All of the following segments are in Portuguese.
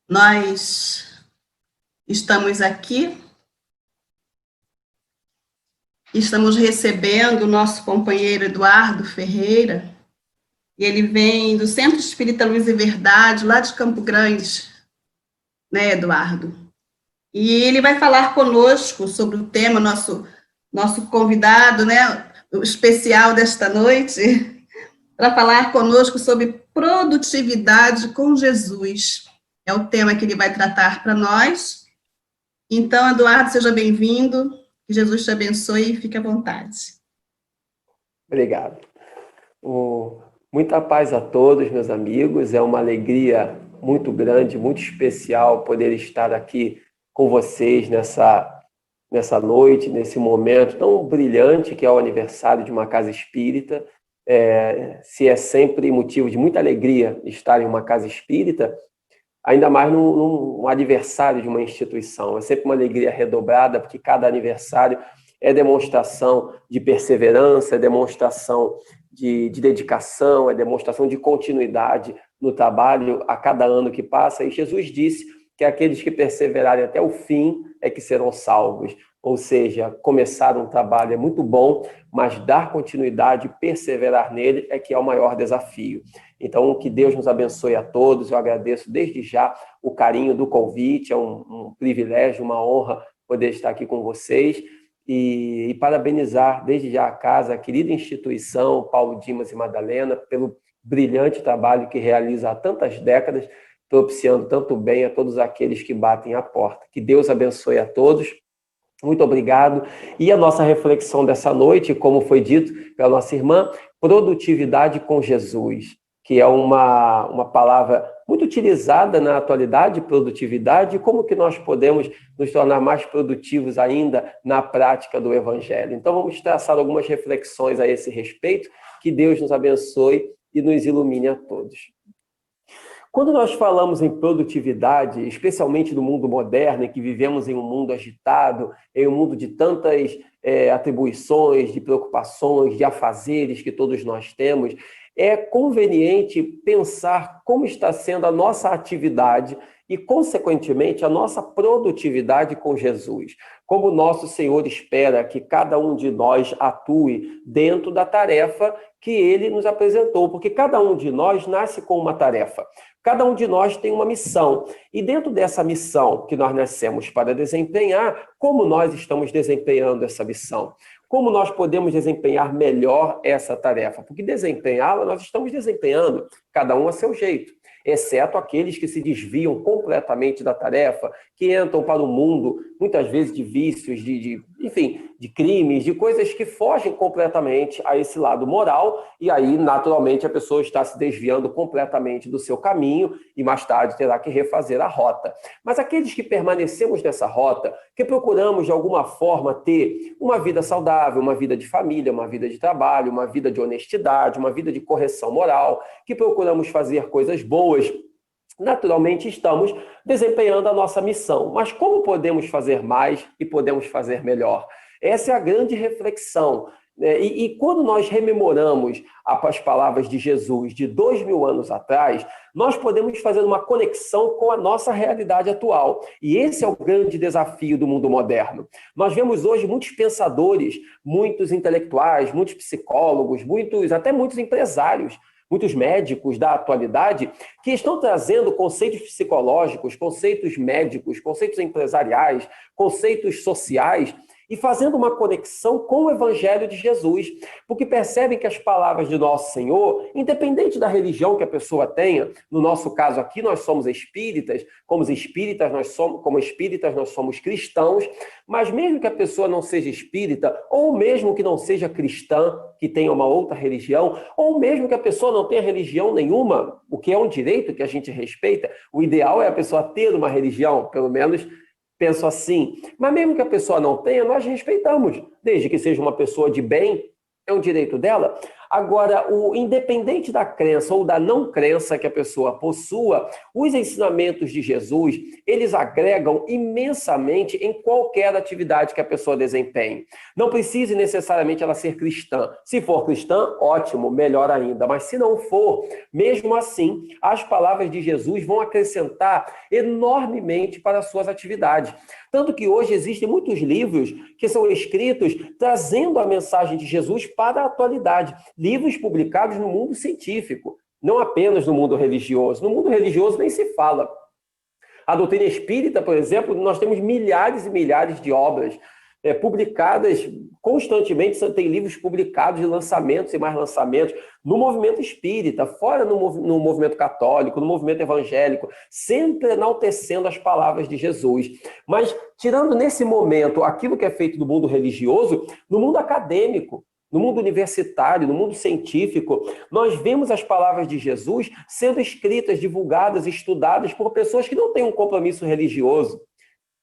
Nós estamos aqui, estamos recebendo o nosso companheiro Eduardo Ferreira, e ele vem do Centro Espírita Luz e Verdade, lá de Campo Grande, né, Eduardo? E ele vai falar conosco sobre o tema, nosso convidado, né, o especial desta noite, para falar conosco sobre produtividade com Jesus. É o tema que ele vai tratar para nós. Então, Eduardo, seja bem-vindo, que Jesus te abençoe e fique à vontade. Obrigado. Muita paz a todos, meus amigos. É uma alegria muito grande, muito especial poder estar aqui com vocês nessa noite, nesse momento tão brilhante que é o aniversário de uma casa espírita. Se é sempre motivo de muita alegria estar em uma casa espírita, ainda mais num aniversário de uma instituição. É sempre uma alegria redobrada, porque cada aniversário é demonstração de perseverança, é demonstração de dedicação, é demonstração de continuidade no trabalho a cada ano que passa. E Jesus disse que aqueles que perseverarem até o fim é que serão salvos. Ou seja, começar um trabalho é muito bom, mas dar continuidade e perseverar nele é que é o maior desafio. Então, que Deus nos abençoe a todos. Eu agradeço desde já o carinho do convite. É um privilégio, uma honra poder estar aqui com vocês. E parabenizar desde já a casa, a querida instituição Paulo Dimas e Madalena, pelo brilhante trabalho que realiza há tantas décadas, propiciando tanto bem a todos aqueles que batem à porta. Que Deus abençoe a todos. Muito obrigado. E a nossa reflexão dessa noite, como foi dito pela nossa irmã, produtividade com Jesus, que é uma palavra muito utilizada na atualidade, produtividade, e como que nós podemos nos tornar mais produtivos ainda na prática do Evangelho. Então, vamos traçar algumas reflexões a esse respeito. Que Deus nos abençoe e nos ilumine a todos. Quando nós falamos em produtividade, especialmente no mundo moderno, em que vivemos em um mundo agitado, em um mundo de tantas atribuições, de preocupações, de afazeres que todos nós temos, é conveniente pensar como está sendo a nossa atividade e, consequentemente, a nossa produtividade com Jesus. Como nosso Senhor espera que cada um de nós atue dentro da tarefa que Ele nos apresentou, porque cada um de nós nasce com uma tarefa. Cada um de nós tem uma missão, e dentro dessa missão que nós nascemos para desempenhar, como nós estamos desempenhando essa missão? Como nós podemos desempenhar melhor essa tarefa? Porque desempenhá-la, nós estamos desempenhando, cada um a seu jeito, exceto aqueles que se desviam completamente da tarefa, que entram para o mundo, muitas vezes de vícios, enfim, de crimes, de coisas que fogem completamente a esse lado moral, e aí, naturalmente, a pessoa está se desviando completamente do seu caminho e mais tarde terá que refazer a rota. Mas aqueles que permanecemos nessa rota, que procuramos de alguma forma ter uma vida saudável, uma vida de família, uma vida de trabalho, uma vida de honestidade, uma vida de correção moral, que procuramos fazer coisas boas, naturalmente estamos desempenhando a nossa missão. Mas como podemos fazer mais e podemos fazer melhor? Essa é a grande reflexão. E quando nós rememoramos as palavras de Jesus de 2000 anos atrás, nós podemos fazer uma conexão com a nossa realidade atual. E esse é o grande desafio do mundo moderno. Nós vemos hoje muitos pensadores, muitos intelectuais, muitos psicólogos, até muitos empresários, muitos médicos da atualidade, que estão trazendo conceitos psicológicos, conceitos médicos, conceitos empresariais, conceitos sociais, e fazendo uma conexão com o Evangelho de Jesus, porque percebem que as palavras de nosso Senhor, independente da religião que a pessoa tenha, no nosso caso aqui nós somos espíritas, como espíritas nós somos cristãos, mas mesmo que a pessoa não seja espírita, ou mesmo que não seja cristã, que tenha uma outra religião, ou mesmo que a pessoa não tenha religião nenhuma, o que é um direito que a gente respeita, o ideal é a pessoa ter uma religião, pelo menos penso assim, mas mesmo que a pessoa não tenha, nós respeitamos, desde que seja uma pessoa de bem, é um direito dela. Agora, independente da crença ou da não crença que a pessoa possua, os ensinamentos de Jesus, eles agregam imensamente em qualquer atividade que a pessoa desempenhe. Não precisa necessariamente ela ser cristã. Se for cristã, ótimo, melhor ainda. Mas se não for, mesmo assim, as palavras de Jesus vão acrescentar enormemente para as suas atividades. Tanto que hoje existem muitos livros que são escritos trazendo a mensagem de Jesus para a atualidade. Livros publicados no mundo científico, não apenas no mundo religioso. No mundo religioso nem se fala. A doutrina espírita, por exemplo, nós temos milhares e milhares de obras publicadas constantemente, tem livros publicados de lançamentos e mais lançamentos no movimento espírita, fora no movimento católico, no movimento evangélico, sempre enaltecendo as palavras de Jesus. Mas, tirando nesse momento aquilo que é feito no mundo religioso, no mundo acadêmico, no mundo universitário, no mundo científico, nós vemos as palavras de Jesus sendo escritas, divulgadas, estudadas por pessoas que não têm um compromisso religioso,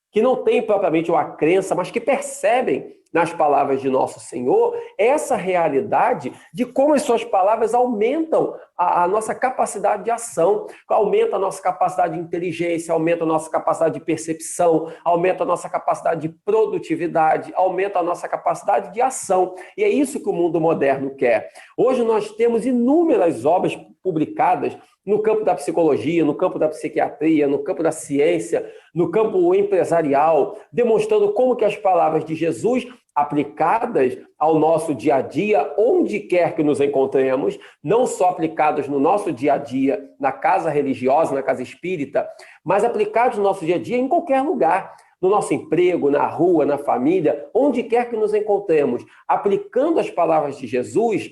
que não têm propriamente uma crença, mas que percebem nas palavras de nosso Senhor essa realidade de como as suas palavras aumentam a nossa capacidade de ação, aumenta a nossa capacidade de inteligência, aumenta a nossa capacidade de percepção, aumenta a nossa capacidade de produtividade, aumenta a nossa capacidade de ação. E é isso que o mundo moderno quer. Hoje nós temos inúmeras obras publicadas no campo da psicologia, no campo da psiquiatria, no campo da ciência, no campo empresarial, demonstrando como que as palavras de Jesus, aplicadas ao nosso dia a dia, onde quer que nos encontremos, não só aplicadas no nosso dia a dia, na casa religiosa, na casa espírita, mas aplicadas no nosso dia a dia em qualquer lugar, no nosso emprego, na rua, na família, onde quer que nos encontremos, aplicando as palavras de Jesus,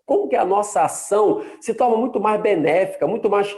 como que a nossa ação se torna muito mais benéfica, muito mais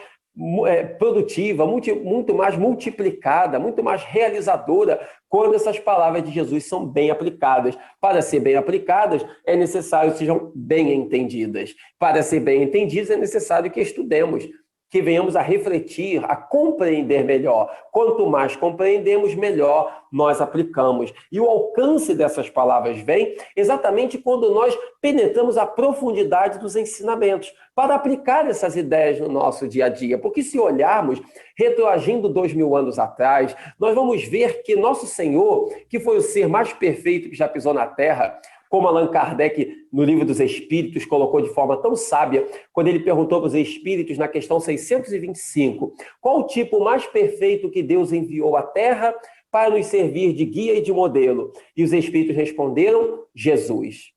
produtiva, muito mais multiplicada, muito mais realizadora, quando essas palavras de Jesus são bem aplicadas. Para ser bem aplicadas, é necessário que sejam bem entendidas. Para ser bem entendidas, é necessário que estudemos, que venhamos a refletir, a compreender melhor. Quanto mais compreendemos, melhor nós aplicamos. E o alcance dessas palavras vem exatamente quando nós penetramos a profundidade dos ensinamentos, para aplicar essas ideias no nosso dia a dia. Porque se olharmos, retroagindo 2000 anos atrás, nós vamos ver que nosso Senhor, que foi o ser mais perfeito que já pisou na Terra, como Allan Kardec, no Livro dos Espíritos, colocou de forma tão sábia, quando ele perguntou para os espíritos, na questão 625, qual o tipo mais perfeito que Deus enviou à Terra para nos servir de guia e de modelo? E os espíritos responderam, Jesus.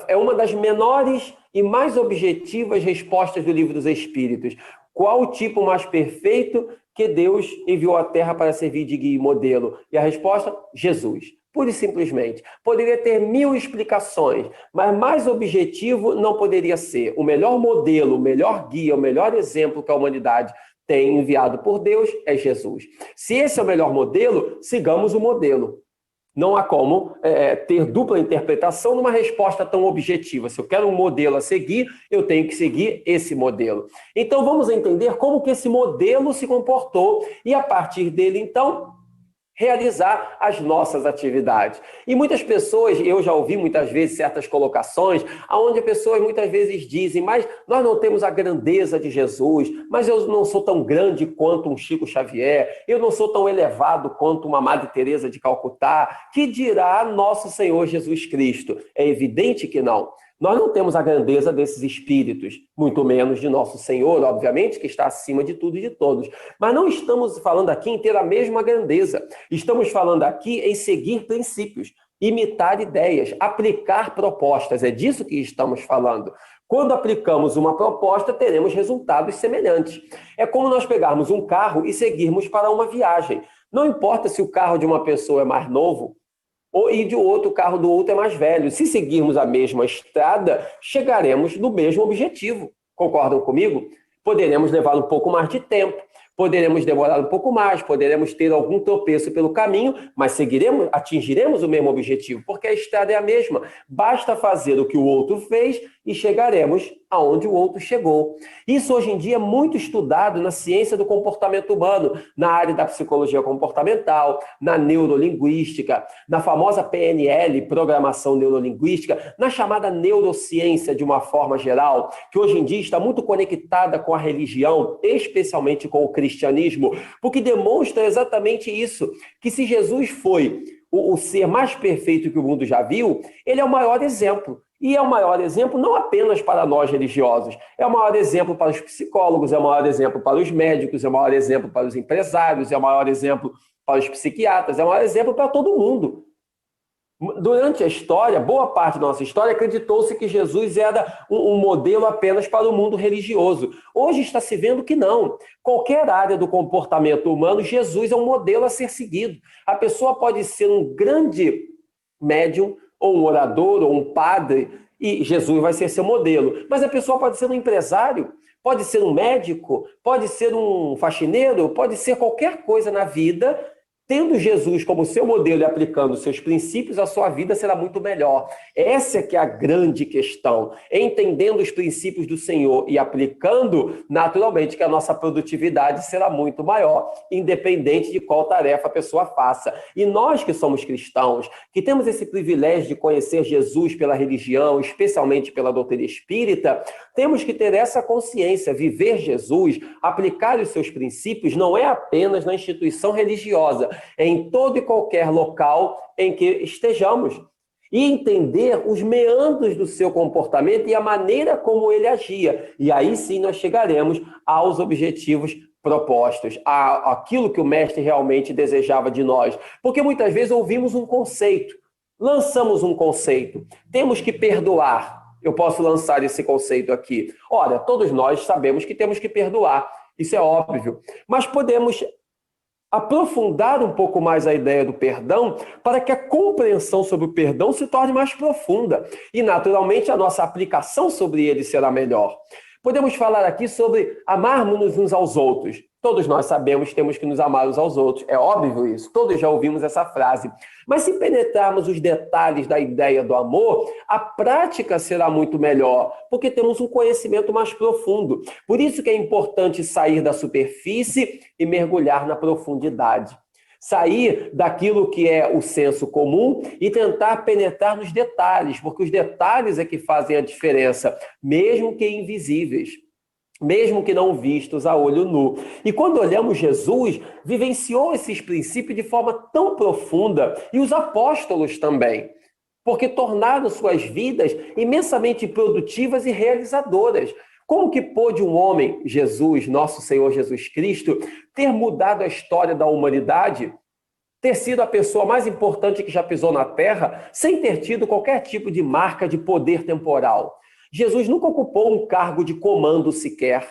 É uma das menores e mais objetivas respostas do Livro dos Espíritos. Qual o tipo mais perfeito que Deus enviou à Terra para servir de guia e modelo? E a resposta, Jesus. Pura e simplesmente. Poderia ter 1000 explicações, mas mais objetivo não poderia ser. O melhor modelo, o melhor guia, o melhor exemplo que a humanidade tem enviado por Deus é Jesus. Se esse é o melhor modelo, sigamos o modelo. Não há como ter dupla interpretação numa resposta tão objetiva. Se eu quero um modelo a seguir, eu tenho que seguir esse modelo. Então, vamos entender como que esse modelo se comportou e, a partir dele, então, realizar as nossas atividades. E muitas pessoas, eu já ouvi muitas vezes certas colocações, onde as pessoas muitas vezes dizem, mas nós não temos a grandeza de Jesus, mas eu não sou tão grande quanto um Chico Xavier, eu não sou tão elevado quanto uma Madre Teresa de Calcutá, que dirá nosso Senhor Jesus Cristo? É evidente que não. Nós não temos a grandeza desses espíritos, muito menos de nosso Senhor, obviamente, que está acima de tudo e de todos. Mas não estamos falando aqui em ter a mesma grandeza. Estamos falando aqui em seguir princípios, imitar ideias, aplicar propostas. É disso que estamos falando. Quando aplicamos uma proposta, teremos resultados semelhantes. É como nós pegarmos um carro e seguirmos para uma viagem. Não importa se o carro de uma pessoa é mais novo, e de outro, o carro do outro é mais velho. Se seguirmos a mesma estrada, chegaremos no mesmo objetivo. Concordam comigo? Poderemos levar um pouco mais de tempo, poderemos demorar um pouco mais, poderemos ter algum tropeço pelo caminho, mas atingiremos o mesmo objetivo, porque a estrada é a mesma. Basta fazer o que o outro fez e chegaremos aonde o outro chegou. Isso hoje em dia é muito estudado na ciência do comportamento humano, na área da psicologia comportamental, na neurolinguística, na famosa PNL, programação neurolinguística, na chamada neurociência de uma forma geral, que hoje em dia está muito conectada com a religião, especialmente com o cristianismo, porque demonstra exatamente isso, que se Jesus foi o ser mais perfeito que o mundo já viu, ele é o maior exemplo. E é o maior exemplo não apenas para nós religiosos, é o maior exemplo para os psicólogos, é o maior exemplo para os médicos, é o maior exemplo para os empresários, é o maior exemplo para os psiquiatras, é o maior exemplo para todo mundo. Durante a história, boa parte da nossa história, acreditou-se que Jesus era um modelo apenas para o mundo religioso. Hoje está se vendo que não. Qualquer área do comportamento humano, Jesus é um modelo a ser seguido. A pessoa pode ser um grande médium, ou um orador, ou um padre, e Jesus vai ser seu modelo. Mas a pessoa pode ser um empresário, pode ser um médico, pode ser um faxineiro, pode ser qualquer coisa na vida. Tendo Jesus como seu modelo e aplicando seus princípios, a sua vida será muito melhor. Essa é que é a grande questão. Entendendo os princípios do Senhor e aplicando, naturalmente que a nossa produtividade será muito maior, independente de qual tarefa a pessoa faça. E nós que somos cristãos, que temos esse privilégio de conhecer Jesus pela religião, especialmente pela doutrina espírita, temos que ter essa consciência, viver Jesus, aplicar os seus princípios, não é apenas na instituição religiosa, em todo e qualquer local em que estejamos. E entender os meandros do seu comportamento e a maneira como ele agia. E aí sim nós chegaremos aos objetivos propostos, àquilo que o mestre realmente desejava de nós. Porque muitas vezes ouvimos um conceito, lançamos um conceito, temos que perdoar. Eu posso lançar esse conceito aqui. Ora, todos nós sabemos que temos que perdoar, isso é óbvio. Mas podemos aprofundar um pouco mais a ideia do perdão para que a compreensão sobre o perdão se torne mais profunda e, naturalmente, a nossa aplicação sobre ele será melhor. Podemos falar aqui sobre amarmos-nos uns aos outros. Todos nós sabemos que temos que nos amar uns aos outros. É óbvio isso, todos já ouvimos essa frase. Mas se penetrarmos os detalhes da ideia do amor, a prática será muito melhor, porque temos um conhecimento mais profundo. Por isso que é importante sair da superfície e mergulhar na profundidade. Sair daquilo que é o senso comum e tentar penetrar nos detalhes, porque os detalhes é que fazem a diferença, mesmo que invisíveis, mesmo que não vistos a olho nu. E quando olhamos Jesus, vivenciou esses princípios de forma tão profunda, e os apóstolos também, porque tornaram suas vidas imensamente produtivas e realizadoras. Como que pôde um homem, Jesus, nosso Senhor Jesus Cristo, ter mudado a história da humanidade, ter sido a pessoa mais importante que já pisou na Terra, sem ter tido qualquer tipo de marca de poder temporal? Jesus nunca ocupou um cargo de comando sequer,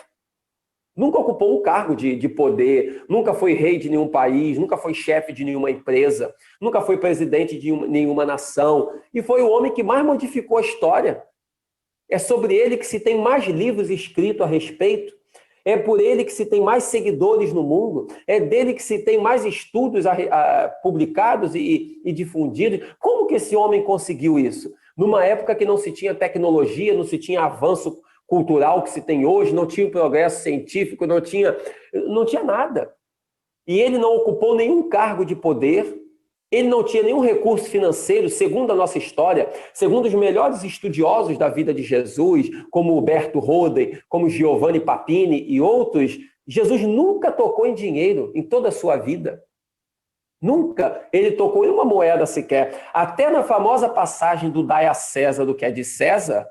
nunca ocupou um cargo de poder, nunca foi rei de nenhum país, nunca foi chefe de nenhuma empresa, nunca foi presidente de nenhuma nação, e foi o homem que mais modificou a história. É sobre ele que se tem mais livros escritos a respeito, é por ele que se tem mais seguidores no mundo, é dele que se tem mais estudos publicados e difundidos. Como que esse homem conseguiu isso? Numa época que não se tinha tecnologia, não se tinha avanço cultural que se tem hoje, não tinha progresso científico, não tinha nada. E ele não ocupou nenhum cargo de poder, ele não tinha nenhum recurso financeiro, segundo a nossa história, segundo os melhores estudiosos da vida de Jesus, como Huberto Roden, como Giovanni Papini e outros. Jesus nunca tocou em dinheiro em toda a sua vida. Nunca ele tocou em uma moeda sequer. Até na famosa passagem do dai a César do que é de César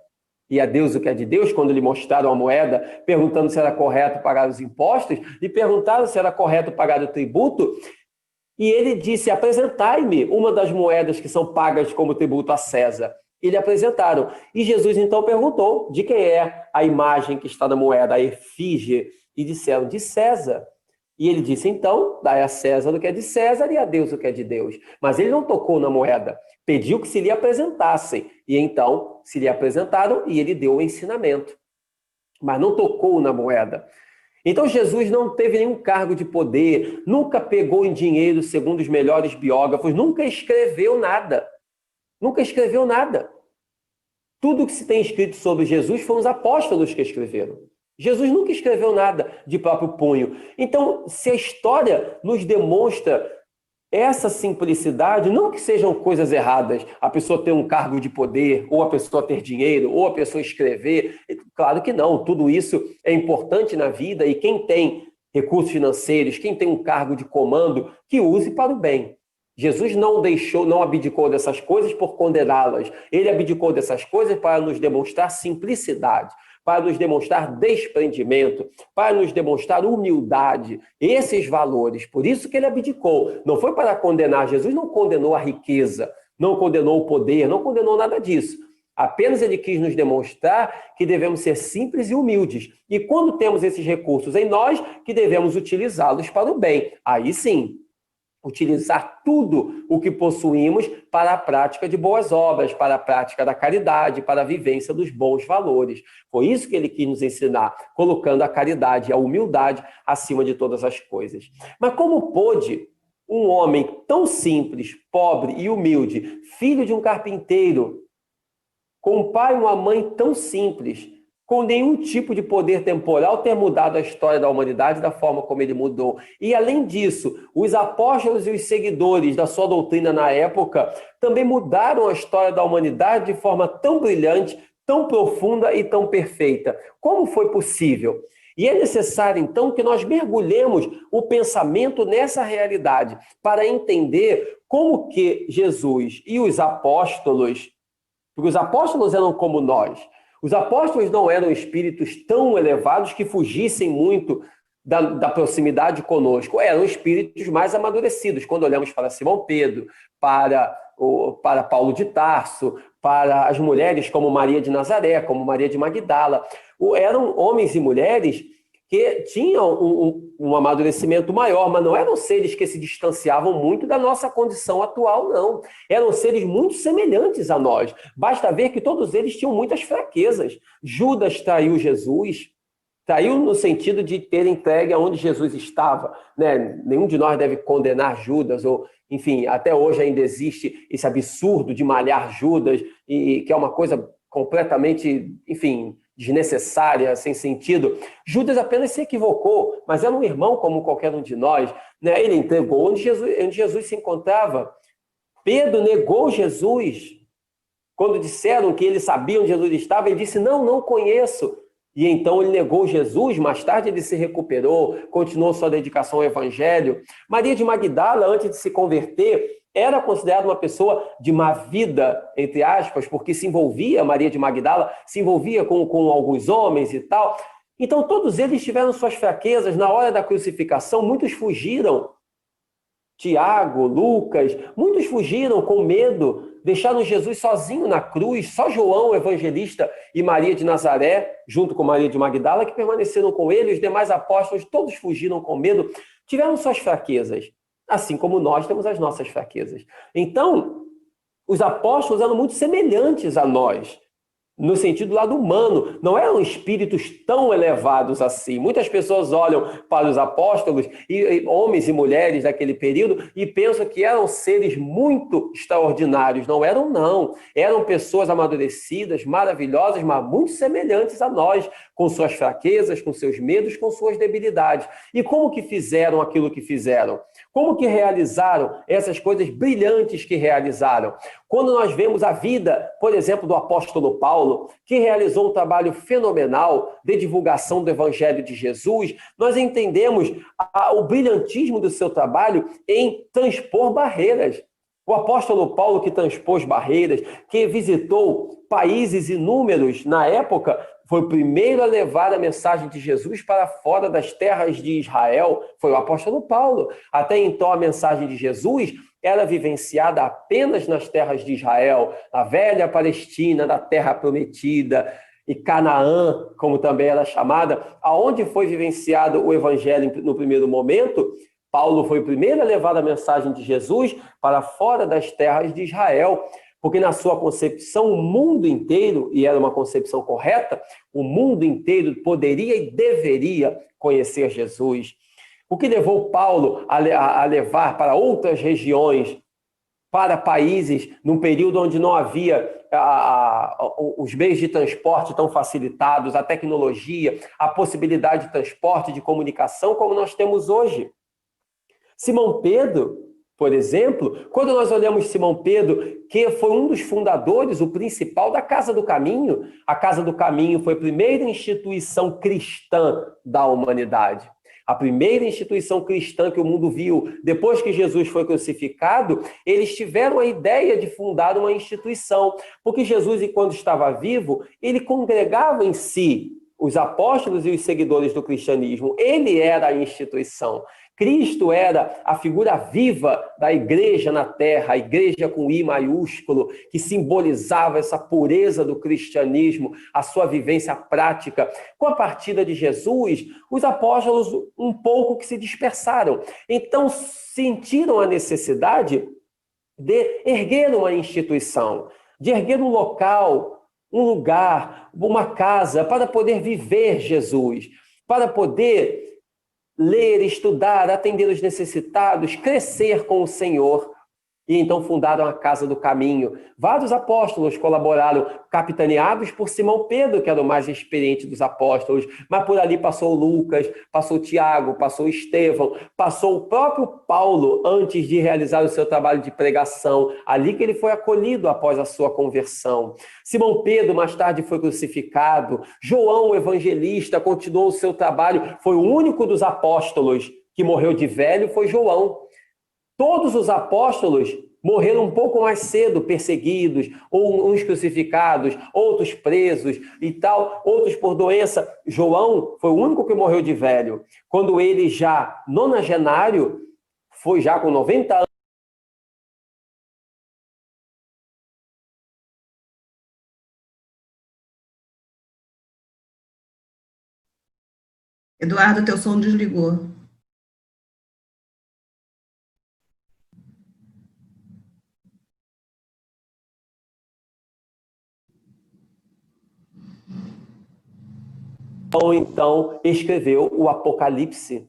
e a Deus o que é de Deus, quando lhe mostraram a moeda, perguntando se era correto pagar os impostos, lhe perguntaram se era correto pagar o tributo, e ele disse: apresentai-me uma das moedas que são pagas como tributo a César. E lhe apresentaram. E Jesus então perguntou de quem é a imagem que está na moeda, a efígie, e disseram: de César. E ele disse: então, dai a César o que é de César e a Deus o que é de Deus. Mas ele não tocou na moeda, pediu que se lhe apresentassem. E então se lhe apresentaram e ele deu o ensinamento. Mas não tocou na moeda. Então Jesus não teve nenhum cargo de poder, nunca pegou em dinheiro, segundo os melhores biógrafos, nunca escreveu nada. Nunca escreveu nada. Tudo que se tem escrito sobre Jesus foram os apóstolos que escreveram. Jesus nunca escreveu nada de próprio punho. Então, se a história nos demonstra essa simplicidade, não que sejam coisas erradas, a pessoa ter um cargo de poder, ou a pessoa ter dinheiro, ou a pessoa escrever, claro que não, tudo isso é importante na vida e quem tem recursos financeiros, quem tem um cargo de comando, que use para o bem. Jesus não abdicou dessas coisas por condená-las, ele abdicou dessas coisas para nos demonstrar simplicidade, para nos demonstrar desprendimento, para nos demonstrar humildade, esses valores. Por isso que ele abdicou. Não foi para condenar. Jesus não condenou a riqueza, não condenou o poder, não condenou nada disso. Apenas ele quis nos demonstrar que devemos ser simples e humildes. E quando temos esses recursos em nós, que devemos utilizá-los para o bem. Aí sim, utilizar tudo o que possuímos para a prática de boas obras, para a prática da caridade, para a vivência dos bons valores. Foi isso que ele quis nos ensinar, colocando a caridade e a humildade acima de todas as coisas. Mas como pôde um homem tão simples, pobre e humilde, filho de um carpinteiro, com um pai e uma mãe tão simples, com nenhum tipo de poder temporal, ter mudado a história da humanidade da forma como ele mudou? E, além disso, os apóstolos e os seguidores da sua doutrina na época também mudaram a história da humanidade de forma tão brilhante, tão profunda e tão perfeita. Como foi possível? E é necessário, então, que nós mergulhemos o pensamento nessa realidade para entender como que Jesus e os apóstolos, porque os apóstolos eram como nós, os apóstolos não eram espíritos tão elevados que fugissem muito da proximidade conosco. Eram espíritos mais amadurecidos. Quando olhamos para Simão Pedro, para Paulo de Tarso, para as mulheres como Maria de Nazaré, como Maria de Magdala, eram homens e mulheres que tinham um amadurecimento maior, mas não eram seres que se distanciavam muito da nossa condição atual, não. Eram seres muito semelhantes a nós. Basta ver que todos eles tinham muitas fraquezas. Judas traiu Jesus, traiu no sentido de ter entregue aonde Jesus estava, né? Nenhum de nós deve condenar Judas, ou, enfim, até hoje ainda existe esse absurdo de malhar Judas, e que é uma coisa completamente, enfim, desnecessária, sem sentido. Judas apenas se equivocou, mas era um irmão como qualquer um de nós, né? Ele entregou onde Jesus se encontrava. Pedro negou Jesus. Quando disseram que ele sabia onde Jesus estava, ele disse, não conheço. E então ele negou Jesus, mais tarde ele se recuperou, continuou sua dedicação ao evangelho. Maria de Magdala, antes de se converter, era considerada uma pessoa de má vida, entre aspas, porque Maria de Magdala se envolvia com alguns homens e tal. Então todos eles tiveram suas fraquezas. Na hora da crucificação, muitos fugiram. Tiago, Lucas, muitos fugiram com medo, deixaram Jesus sozinho na cruz. Só João, o evangelista, e Maria de Nazaré, junto com Maria de Magdala, que permaneceram com ele. Os demais apóstolos, todos fugiram com medo, tiveram suas fraquezas, assim como nós temos as nossas fraquezas. Então, os apóstolos eram muito semelhantes a nós, no sentido do lado humano, não eram espíritos tão elevados assim. Muitas pessoas olham para os apóstolos, e homens e mulheres daquele período, e pensam que eram seres muito extraordinários. Não eram, não. Eram pessoas amadurecidas, maravilhosas, mas muito semelhantes a nós, com suas fraquezas, com seus medos, com suas debilidades. E como que fizeram aquilo que fizeram? Como que realizaram essas coisas brilhantes que realizaram? Quando nós vemos a vida, por exemplo, do apóstolo Paulo, que realizou um trabalho fenomenal de divulgação do Evangelho de Jesus, nós entendemos o brilhantismo do seu trabalho em transpor barreiras. O apóstolo Paulo, que transpôs barreiras, que visitou países inúmeros na época, foi o primeiro a levar a mensagem de Jesus para fora das terras de Israel, foi o apóstolo Paulo. Até então, a mensagem de Jesus era vivenciada apenas nas terras de Israel, na velha Palestina, na terra prometida, e Canaã, como também era chamada, aonde foi vivenciado o evangelho no primeiro momento. Paulo foi o primeiro a levar a mensagem de Jesus para fora das terras de Israel, porque na sua concepção o mundo inteiro, e era uma concepção correta, o mundo inteiro poderia e deveria conhecer Jesus. O que levou Paulo a levar para outras regiões, para países, num período onde não havia os meios de transporte tão facilitados, a tecnologia, a possibilidade de transporte, de comunicação, como nós temos hoje. Simão Pedro, por exemplo, quando nós olhamos Simão Pedro, que foi um dos fundadores, o principal da Casa do Caminho, a Casa do Caminho foi a primeira instituição cristã da humanidade. A primeira instituição cristã que o mundo viu depois que Jesus foi crucificado, eles tiveram a ideia de fundar uma instituição, porque Jesus, enquanto estava vivo, ele congregava em si os apóstolos e os seguidores do cristianismo. Ele era a instituição. Cristo era a figura viva da igreja na terra, a igreja com I maiúsculo, que simbolizava essa pureza do cristianismo, a sua vivência prática. Com a partida de Jesus, os apóstolos um pouco que se dispersaram. Então, sentiram a necessidade de erguer uma instituição, de erguer um local, um lugar, uma casa, para poder viver Jesus, para poder ler, estudar, atender os necessitados, crescer com o Senhor. E então fundaram a Casa do Caminho. Vários apóstolos colaboraram, capitaneados por Simão Pedro, que era o mais experiente dos apóstolos, mas por ali passou Lucas, passou Tiago, passou Estevão, passou o próprio Paulo antes de realizar o seu trabalho de pregação, ali que ele foi acolhido após a sua conversão. Simão Pedro mais tarde foi crucificado. João, o evangelista, continuou o seu trabalho, foi o único dos apóstolos que morreu de velho, foi João. Todos os apóstolos morreram um pouco mais cedo, perseguidos, ou uns crucificados, outros presos e tal, outros por doença. João foi o único que morreu de velho. Quando ele já nonagenário, foi já com 90 anos. Eduardo, teu som desligou. Então, escreveu o Apocalipse,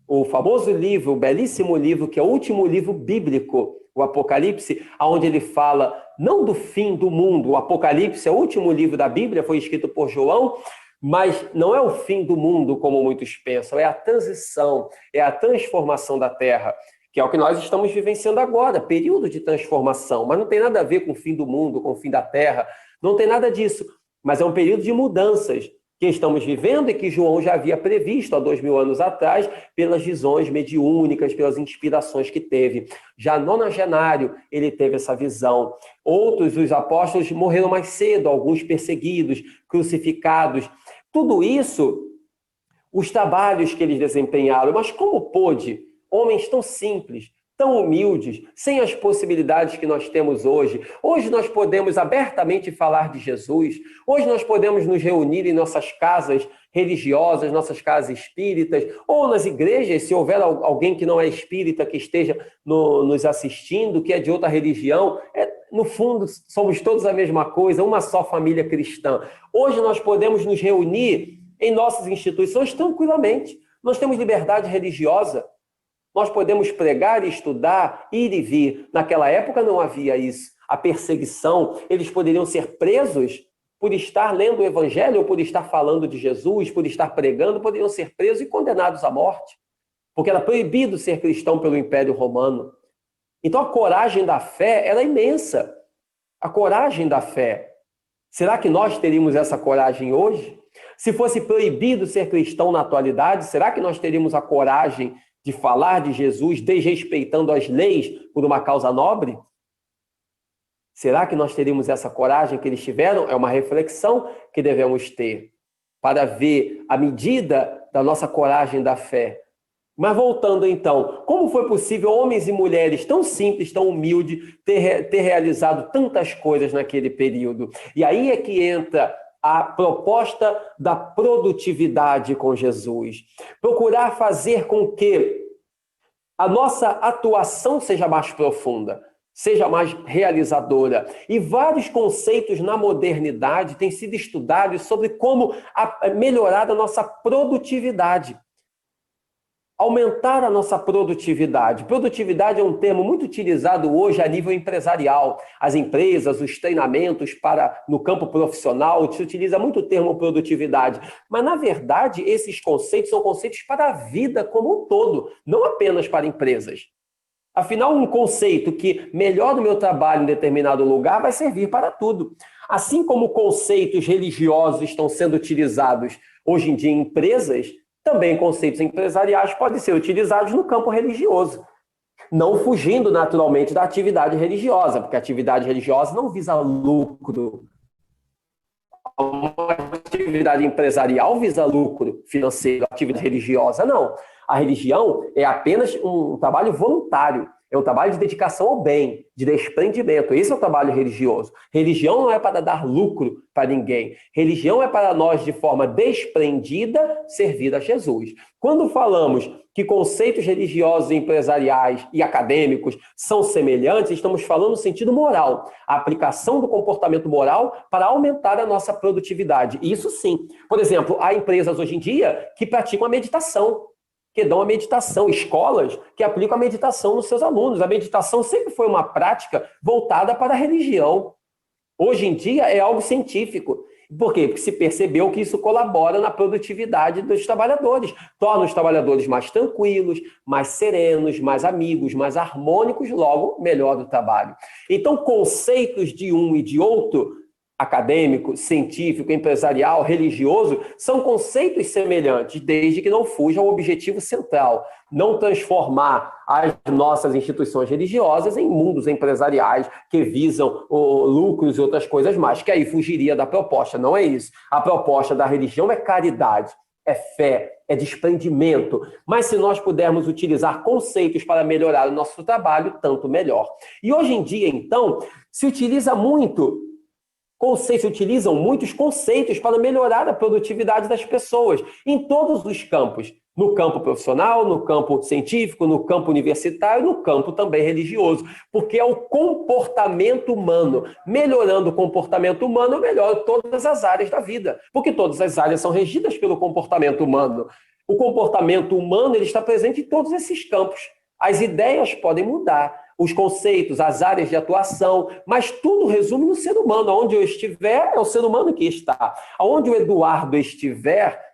o famoso livro, o belíssimo livro, que é o último livro bíblico, o Apocalipse, onde ele fala não do fim do mundo. O Apocalipse é o último livro da Bíblia, foi escrito por João, mas não é o fim do mundo, como muitos pensam, é a transição, é a transformação da Terra, que é o que nós estamos vivenciando agora, período de transformação, mas não tem nada a ver com o fim do mundo, com o fim da Terra, não tem nada disso, mas é um período de mudanças que estamos vivendo e que João já havia previsto há 2000 anos atrás, pelas visões mediúnicas, pelas inspirações que teve. Já nonagenário, ele teve essa visão. Outros, os apóstolos, morreram mais cedo, alguns perseguidos, crucificados. Tudo isso, os trabalhos que eles desempenharam, mas como pôde homens tão simples, tão humildes, sem as possibilidades que nós temos hoje. Hoje nós podemos abertamente falar de Jesus, hoje nós podemos nos reunir em nossas casas religiosas, nossas casas espíritas, ou nas igrejas, se houver alguém que não é espírita, que esteja nos assistindo, que é de outra religião, no fundo somos todos a mesma coisa, uma só família cristã. Hoje nós podemos nos reunir em nossas instituições tranquilamente, nós temos liberdade religiosa, nós podemos pregar e estudar, ir e vir. Naquela época não havia isso. A perseguição, eles poderiam ser presos por estar lendo o Evangelho ou por estar falando de Jesus, por estar pregando, poderiam ser presos e condenados à morte, porque era proibido ser cristão pelo Império Romano. Então a coragem da fé era imensa. A coragem da fé. Será que nós teríamos essa coragem hoje? Se fosse proibido ser cristão na atualidade, será que nós teríamos a coragem de falar de Jesus desrespeitando as leis por uma causa nobre? Será que nós teríamos essa coragem que eles tiveram? É uma reflexão que devemos ter para ver a medida da nossa coragem da fé. Mas voltando então, como foi possível homens e mulheres tão simples, tão humildes, ter realizado tantas coisas naquele período? E aí é que entra a proposta da produtividade com Jesus. Procurar fazer com que a nossa atuação seja mais profunda, seja mais realizadora. E vários conceitos na modernidade têm sido estudados sobre como melhorar a nossa produtividade. aumentar a nossa produtividade. Produtividade é um termo muito utilizado hoje a nível empresarial. As empresas, os treinamentos no campo profissional, se utiliza muito o termo produtividade. Mas, na verdade, esses conceitos são conceitos para a vida como um todo, não apenas para empresas. Afinal, um conceito que melhora o meu trabalho em determinado lugar vai servir para tudo. Assim como conceitos religiosos estão sendo utilizados hoje em dia em empresas, também conceitos empresariais podem ser utilizados no campo religioso. Não fugindo naturalmente da atividade religiosa, porque a atividade religiosa não visa lucro. Uma atividade empresarial visa lucro financeiro, a atividade religiosa não. A religião é apenas um trabalho voluntário, é um trabalho de dedicação ao bem, de desprendimento. Esse é o trabalho religioso. Religião não é para dar lucro para ninguém. Religião é para nós, de forma desprendida, servir a Jesus. Quando falamos que conceitos religiosos, empresariais e acadêmicos são semelhantes, estamos falando no sentido moral. A aplicação do comportamento moral para aumentar a nossa produtividade. Isso sim. Por exemplo, há empresas hoje em dia que praticam a meditação, que dão a meditação, escolas que aplicam a meditação nos seus alunos. A meditação sempre foi uma prática voltada para a religião. Hoje em dia é algo científico. Por quê? Porque se percebeu que isso colabora na produtividade dos trabalhadores, torna os trabalhadores mais tranquilos, mais serenos, mais amigos, mais harmônicos, logo melhora o trabalho. Então, conceitos de um e de outro, acadêmico, científico, empresarial, religioso, são conceitos semelhantes, desde que não fuja ao objetivo central, não transformar as nossas instituições religiosas em mundos empresariais que visam lucros e outras coisas mais, que aí fugiria da proposta, não é isso. A proposta da religião é caridade, é fé, é desprendimento, mas se nós pudermos utilizar conceitos para melhorar o nosso trabalho, tanto melhor. E hoje em dia, então, se utilizam muitos conceitos para melhorar a produtividade das pessoas em todos os campos, no campo profissional, no campo científico, no campo universitário, no campo também religioso, porque é o comportamento humano. Melhorando o comportamento humano, eu melhoro todas as áreas da vida, porque todas as áreas são regidas pelo comportamento humano. O comportamento humano ele está presente em todos esses campos. As ideias podem mudar, os conceitos, as áreas de atuação, mas tudo resume no ser humano. Onde eu estiver, é o ser humano que está. Onde o Eduardo estiver,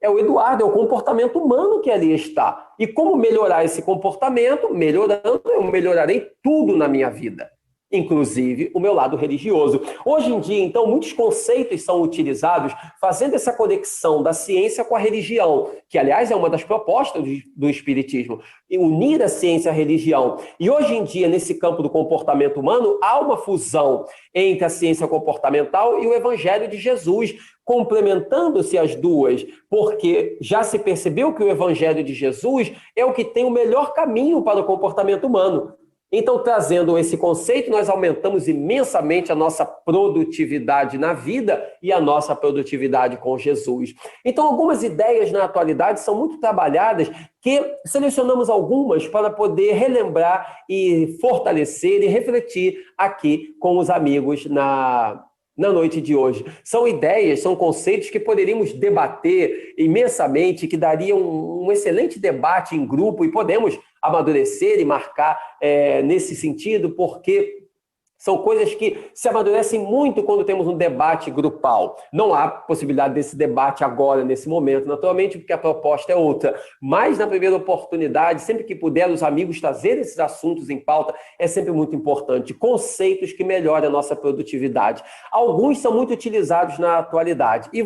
é o Eduardo, é o comportamento humano que ali está. E como melhorar esse comportamento? Melhorando, eu melhorarei tudo na minha vida, inclusive o meu lado religioso. Hoje em dia, então, muitos conceitos são utilizados fazendo essa conexão da ciência com a religião, que, aliás, é uma das propostas do Espiritismo, unir a ciência e a religião. E hoje em dia, nesse campo do comportamento humano, há uma fusão entre a ciência comportamental e o Evangelho de Jesus, complementando-se as duas, porque já se percebeu que o Evangelho de Jesus é o que tem o melhor caminho para o comportamento humano. Então, trazendo esse conceito, nós aumentamos imensamente a nossa produtividade na vida e a nossa produtividade com Jesus. Então, algumas ideias na atualidade são muito trabalhadas, que selecionamos algumas para poder relembrar e fortalecer e refletir aqui com os amigos na noite de hoje. São ideias, são conceitos que poderíamos debater imensamente, que dariam um excelente debate em grupo e podemos amadurecer e marcar nesse sentido, porque são coisas que se amadurecem muito quando temos um debate grupal. Não há possibilidade desse debate agora, nesse momento, naturalmente, porque a proposta é outra. Mas, na primeira oportunidade, sempre que puder, os amigos trazerem esses assuntos em pauta, é sempre muito importante. Conceitos que melhoram a nossa produtividade. Alguns são muito utilizados na atualidade. E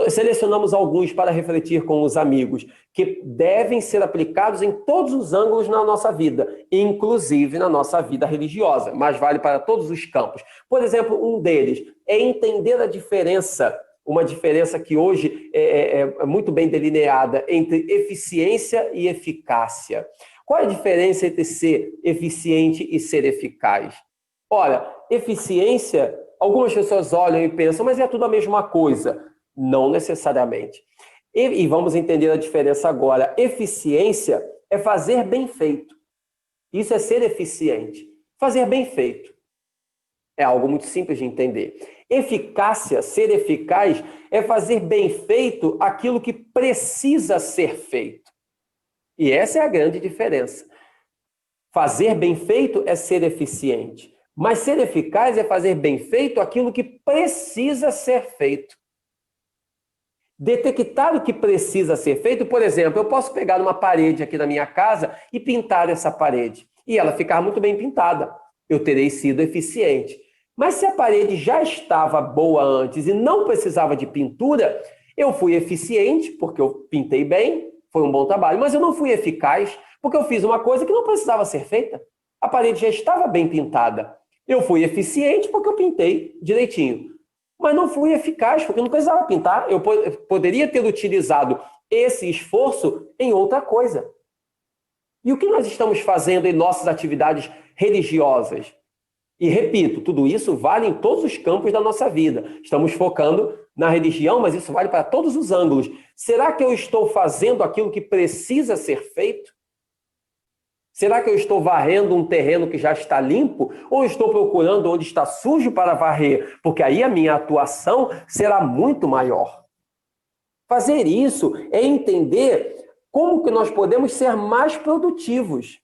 selecionamos alguns para refletir com os amigos, que devem ser aplicados em todos os ângulos na nossa vida, inclusive na nossa vida religiosa, mas vale para todos os campos. Por exemplo, um deles é entender a diferença, uma diferença que hoje é muito bem delineada entre eficiência e eficácia. Qual é a diferença entre ser eficiente e ser eficaz? Ora, eficiência, algumas pessoas olham e pensam, mas é tudo a mesma coisa. Não necessariamente. E vamos entender a diferença agora. Eficiência é fazer bem feito. Isso é ser eficiente. Fazer bem feito. É algo muito simples de entender. Eficácia, ser eficaz, é fazer bem feito aquilo que precisa ser feito. E essa é a grande diferença. Fazer bem feito é ser eficiente, mas ser eficaz é fazer bem feito aquilo que precisa ser feito. Detectar o que precisa ser feito, por exemplo, eu posso pegar uma parede aqui na minha casa e pintar essa parede, e ela ficar muito bem pintada. Eu terei sido eficiente. Mas se a parede já estava boa antes e não precisava de pintura, eu fui eficiente, porque eu pintei bem, foi um bom trabalho, mas eu não fui eficaz, porque eu fiz uma coisa que não precisava ser feita. A parede já estava bem pintada. Eu fui eficiente porque eu pintei direitinho. Mas não fui eficaz, porque eu não precisava pintar. Eu poderia ter utilizado esse esforço em outra coisa. E o que nós estamos fazendo em nossas atividades religiosas? E repito, tudo isso vale em todos os campos da nossa vida. Estamos focando na religião, mas isso vale para todos os ângulos. Será que eu estou fazendo aquilo que precisa ser feito? Será que eu estou varrendo um terreno que já está limpo? Ou estou procurando onde está sujo para varrer? Porque aí a minha atuação será muito maior. Fazer isso é entender como que nós podemos ser mais produtivos.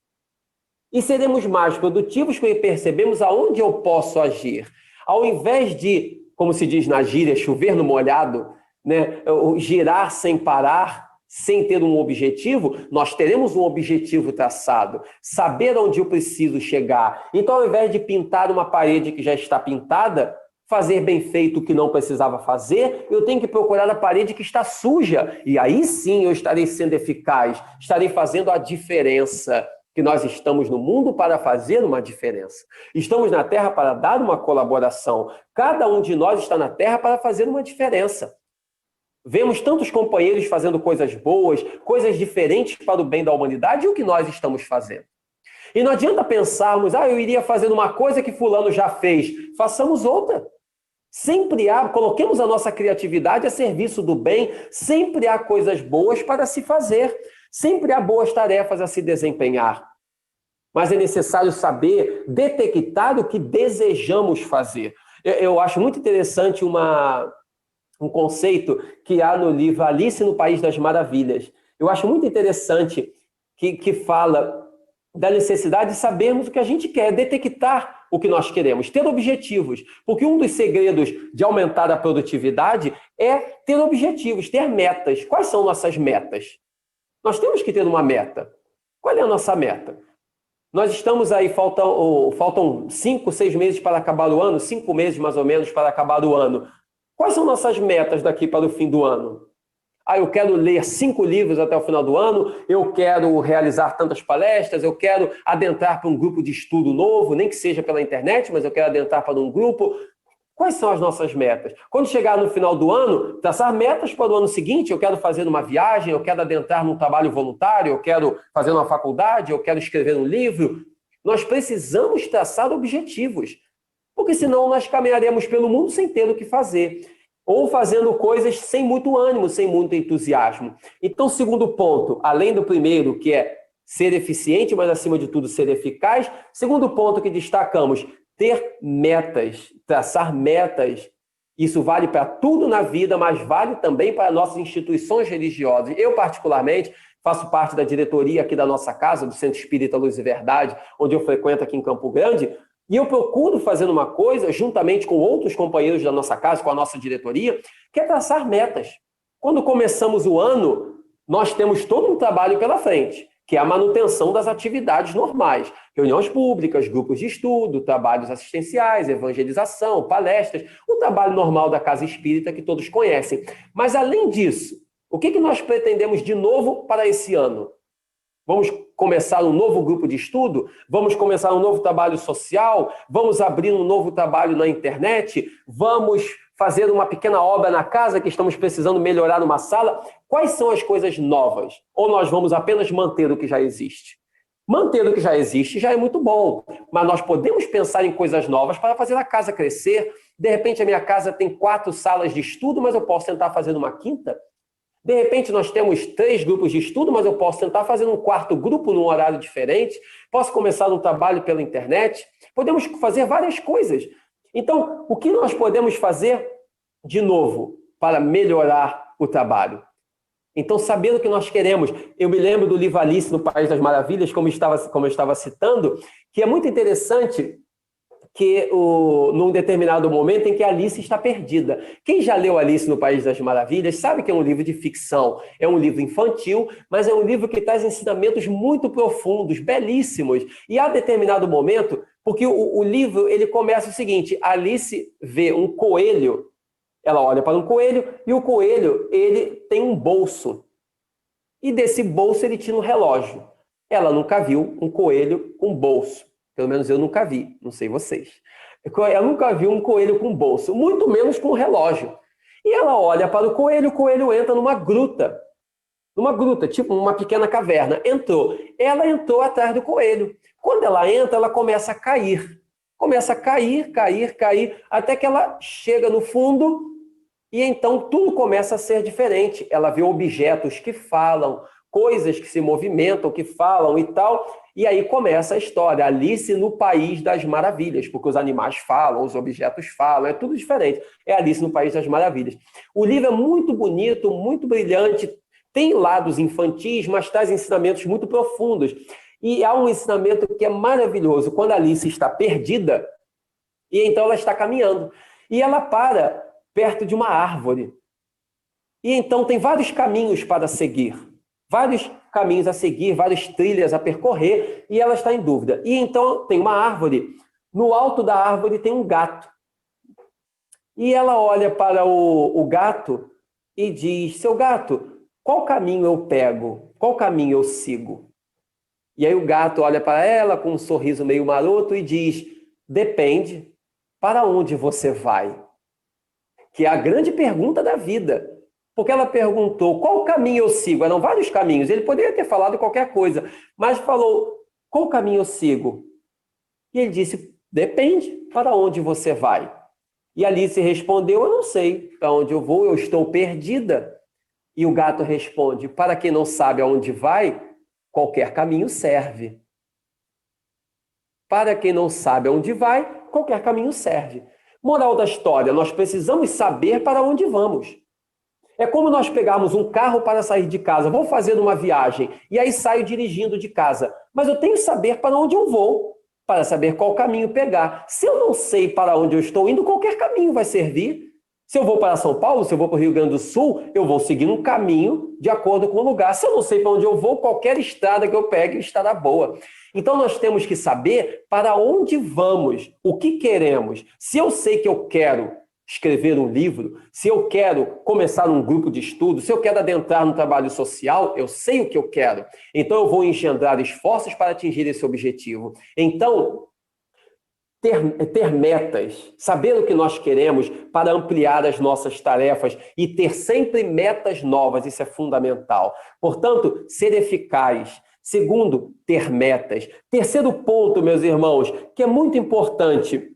E seremos mais produtivos quando percebemos aonde eu posso agir. Ao invés de, como se diz na gíria, chover no molhado, né, girar sem parar, sem ter um objetivo, nós teremos um objetivo traçado, saber onde eu preciso chegar. Então, ao invés de pintar uma parede que já está pintada, fazer bem feito o que não precisava fazer, eu tenho que procurar a parede que está suja. E aí sim eu estarei sendo eficaz, estarei fazendo a diferença. Que nós estamos no mundo para fazer uma diferença. Estamos na Terra para dar uma colaboração. Cada um de nós está na Terra para fazer uma diferença. Vemos tantos companheiros fazendo coisas boas, coisas diferentes para o bem da humanidade, e o que nós estamos fazendo? E não adianta pensarmos, eu iria fazer uma coisa que fulano já fez. Façamos outra. Sempre coloquemos a nossa criatividade a serviço do bem, sempre há coisas boas para se fazer. Sempre há boas tarefas a se desempenhar. Mas é necessário saber detectar o que desejamos fazer. Eu acho muito interessante um conceito que há no livro Alice no País das Maravilhas. Eu acho muito interessante que fala da necessidade de sabermos o que a gente quer, detectar o que nós queremos, ter objetivos. Porque um dos segredos de aumentar a produtividade é ter objetivos, ter metas. Quais são nossas metas? Nós temos que ter uma meta. Qual é a nossa meta? Nós estamos aí, faltam 5, 6 meses para acabar o ano, 5 meses mais ou menos para acabar o ano. Quais são nossas metas daqui para o fim do ano? Eu quero ler 5 livros até o final do ano, eu quero realizar tantas palestras, eu quero adentrar para um grupo de estudo novo, nem que seja pela internet, mas eu quero adentrar para um grupo. Quais são as nossas metas? Quando chegar no final do ano, traçar metas para o ano seguinte, eu quero fazer uma viagem, eu quero adentrar num trabalho voluntário, eu quero fazer uma faculdade, eu quero escrever um livro. Nós precisamos traçar objetivos, porque senão nós caminharemos pelo mundo sem ter o que fazer, ou fazendo coisas sem muito ânimo, sem muito entusiasmo. Então, segundo ponto, além do primeiro, que é ser eficiente, mas acima de tudo ser eficaz, segundo ponto que destacamos, ter metas, traçar metas. Isso vale para tudo na vida, mas vale também para nossas instituições religiosas. Eu, particularmente, faço parte da diretoria aqui da nossa casa, do Centro Espírita Luz e Verdade, onde eu frequento aqui em Campo Grande, e eu procuro fazer uma coisa, juntamente com outros companheiros da nossa casa, com a nossa diretoria, que é traçar metas. Quando começamos o ano, nós temos todo um trabalho pela frente, que é a manutenção das atividades normais. Reuniões públicas, grupos de estudo, trabalhos assistenciais, evangelização, palestras, o trabalho normal da casa espírita que todos conhecem. Mas, além disso, o que nós pretendemos de novo para esse ano? Vamos começar um novo grupo de estudo? Vamos começar um novo trabalho social? Vamos abrir um novo trabalho na internet? Vamos fazer uma pequena obra na casa que estamos precisando melhorar numa sala? Quais são as coisas novas? Ou nós vamos apenas manter o que já existe? Manter o que já existe já é muito bom, mas nós podemos pensar em coisas novas para fazer a casa crescer. De repente, a minha casa tem 4 salas de estudo, mas eu posso tentar fazer uma quinta. De repente, nós temos 3 grupos de estudo, mas eu posso tentar fazer um 4º grupo num horário diferente. Posso começar um trabalho pela internet. Podemos fazer várias coisas. Então, o que nós podemos fazer de novo para melhorar o trabalho? Então, sabendo o que nós queremos, eu me lembro do livro Alice no País das Maravilhas, como eu estava citando, que é muito interessante que num determinado momento em que Alice está perdida. Quem já leu Alice no País das Maravilhas sabe que é um livro de ficção, é um livro infantil, mas é um livro que traz ensinamentos muito profundos, belíssimos. E há determinado momento, porque o livro ele começa o seguinte: Alice vê um coelho, ela olha para um coelho e o coelho ele tem um bolso. E desse bolso ele tira um relógio. Ela nunca viu um coelho com bolso. Pelo menos eu nunca vi, não sei vocês. Ela nunca viu um coelho com bolso, muito menos com relógio. E ela olha para o coelho entra numa gruta, tipo uma pequena caverna. Ela entrou atrás do coelho. Quando ela entra, ela começa a cair. Começa a cair, até que ela chega no fundo e então tudo começa a ser diferente. Ela vê objetos que falam, coisas que se movimentam, que falam e tal. E aí começa a história, Alice no País das Maravilhas, porque os animais falam, os objetos falam, é tudo diferente. É Alice no País das Maravilhas. O livro é muito bonito, muito brilhante, tem lados infantis, mas traz ensinamentos muito profundos. E há um ensinamento que é maravilhoso, quando a Alice está perdida, e então ela está caminhando, e ela para perto de uma árvore. E então tem vários caminhos para seguir, vários caminhos a seguir, várias trilhas a percorrer, e ela está em dúvida. E então tem uma árvore, no alto da árvore tem um gato. E ela olha para o gato e diz: seu gato, qual caminho eu pego? Qual caminho eu sigo? E aí o gato olha para ela com um sorriso meio maroto e diz: depende, para onde você vai? Que é a grande pergunta da vida. Porque ela perguntou, qual caminho eu sigo? Eram vários caminhos. Ele poderia ter falado qualquer coisa, mas falou, qual caminho eu sigo? E ele disse, depende, para onde você vai? E Alice respondeu, eu não sei para onde eu vou, eu estou perdida. E o gato responde, para quem não sabe aonde vai, qualquer caminho serve. Para quem não sabe aonde vai, qualquer caminho serve. Moral da história, nós precisamos saber para onde vamos. É como nós pegarmos um carro para sair de casa, vou fazer uma viagem, e aí saio dirigindo de casa. Mas eu tenho que saber para onde eu vou, para saber qual caminho pegar. Se eu não sei para onde eu estou indo, qualquer caminho vai servir. Se eu vou para São Paulo, se eu vou para o Rio Grande do Sul, eu vou seguir um caminho de acordo com o lugar. Se eu não sei para onde eu vou, qualquer estrada que eu pegue estará boa. Então nós temos que saber para onde vamos, o que queremos. Se eu sei que eu quero escrever um livro, se eu quero começar um grupo de estudo, se eu quero adentrar no trabalho social, eu sei o que eu quero. Então eu vou engendrar esforços para atingir esse objetivo. Então, ter metas, saber o que nós queremos para ampliar as nossas tarefas e ter sempre metas novas, isso é fundamental. Portanto, ser eficaz. Segundo, ter metas. Terceiro ponto, meus irmãos, que é muito importante.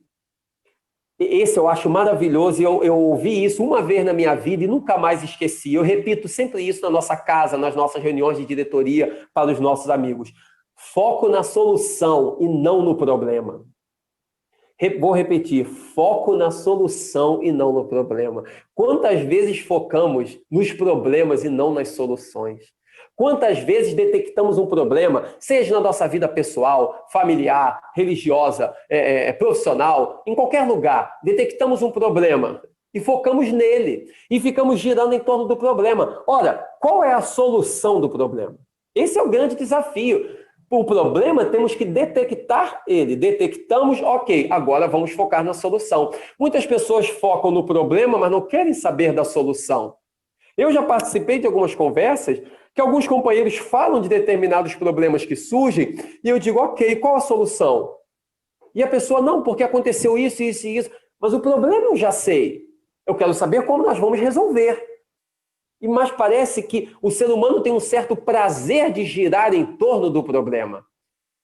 Esse eu acho maravilhoso e eu ouvi isso uma vez na minha vida e nunca mais esqueci. Eu repito sempre isso na nossa casa, nas nossas reuniões de diretoria para os nossos amigos. Foco na solução e não no problema. Vou repetir, foco na solução e não no problema. Quantas vezes focamos nos problemas e não nas soluções? Quantas vezes detectamos um problema, seja na nossa vida pessoal, familiar, religiosa, profissional, em qualquer lugar, detectamos um problema e focamos nele e ficamos girando em torno do problema. Ora, qual é a solução do problema? Esse é o grande desafio. O problema, temos que detectar ele. Detectamos, ok, agora vamos focar na solução. Muitas pessoas focam no problema, mas não querem saber da solução. Eu já participei de algumas conversas que alguns companheiros falam de determinados problemas que surgem e eu digo, ok, qual a solução? E a pessoa, não, porque aconteceu isso, isso e isso. Mas o problema eu já sei. Eu quero saber como nós vamos resolver. Mas parece que o ser humano tem um certo prazer de girar em torno do problema.